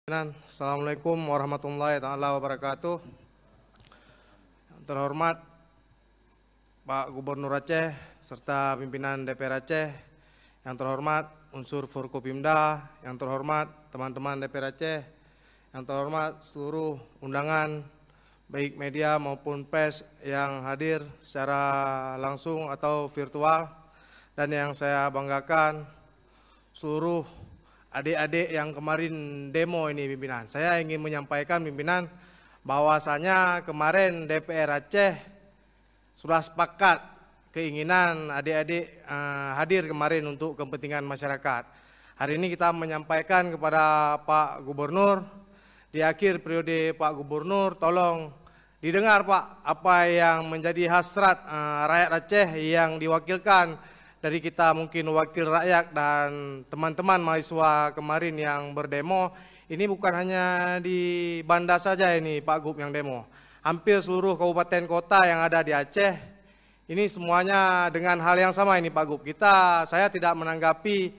Assalamualaikum warahmatullahi taala wabarakatuh. Yang terhormat Pak Gubernur Aceh serta pimpinan DPR Aceh, yang terhormat unsur Forkopimda, yang terhormat teman-teman DPR Aceh, yang terhormat seluruh undangan baik media maupun pers yang hadir secara langsung atau virtual, dan yang saya banggakan seluruh adik-adik yang kemarin demo ini pimpinan. Saya ingin menyampaikan pimpinan bahwasanya kemarin DPR Aceh sudah sepakat keinginan adik-adik hadir kemarin untuk kepentingan masyarakat. Hari ini kita menyampaikan kepada Pak Gubernur, di akhir periode Pak Gubernur, tolong didengar Pak apa yang menjadi hasrat rakyat Aceh yang diwakilkan dari kita, mungkin wakil rakyat dan teman-teman mahasiswa kemarin yang berdemo. Ini bukan hanya di Banda saja ini Pak Gub yang demo. Hampir seluruh kabupaten kota yang ada di Aceh, ini semuanya dengan hal yang sama ini Pak Gub. Saya tidak menanggapi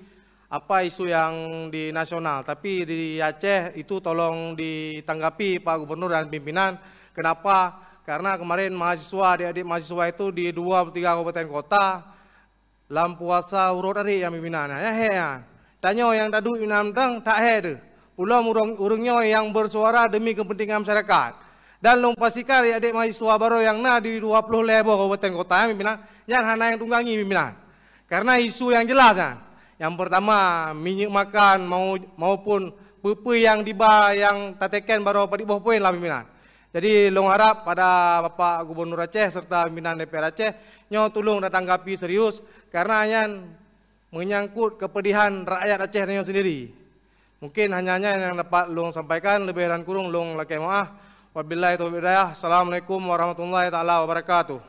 apa isu yang di nasional, tapi di Aceh itu tolong ditanggapi Pak Gubernur dan pimpinan. Kenapa? Karena kemarin mahasiswa, adik-adik mahasiswa itu di 23 kabupaten kota lampu puasa urut hari yang pimpinan ya tanya yang tadu pimpinan tak he pulau urungnya yang bersuara demi kepentingan masyarakat, dan long pastikan adik mahasiswa baru yang di 20 lebih kabupaten kota yang pimpinan yang hana yang tunggangi pimpinan karena isu yang jelas kan. Yang pertama minyak makan maupun pupu yang diba yang tateken baru pada bawah poin lah pimpinan. Jadi long harap pada Bapak Gubernur Aceh serta pimpinan DPR Aceh nyo tolong tanggapi serius karena yang menyangkut kepedihan rakyat Aceh sendiri. Mungkin hanya yang dapat long sampaikan, lebih dan kurang long lakai maaf. Wabillahi taufiq hidayah. Assalamualaikum warahmatullahi taala wabarakatuh.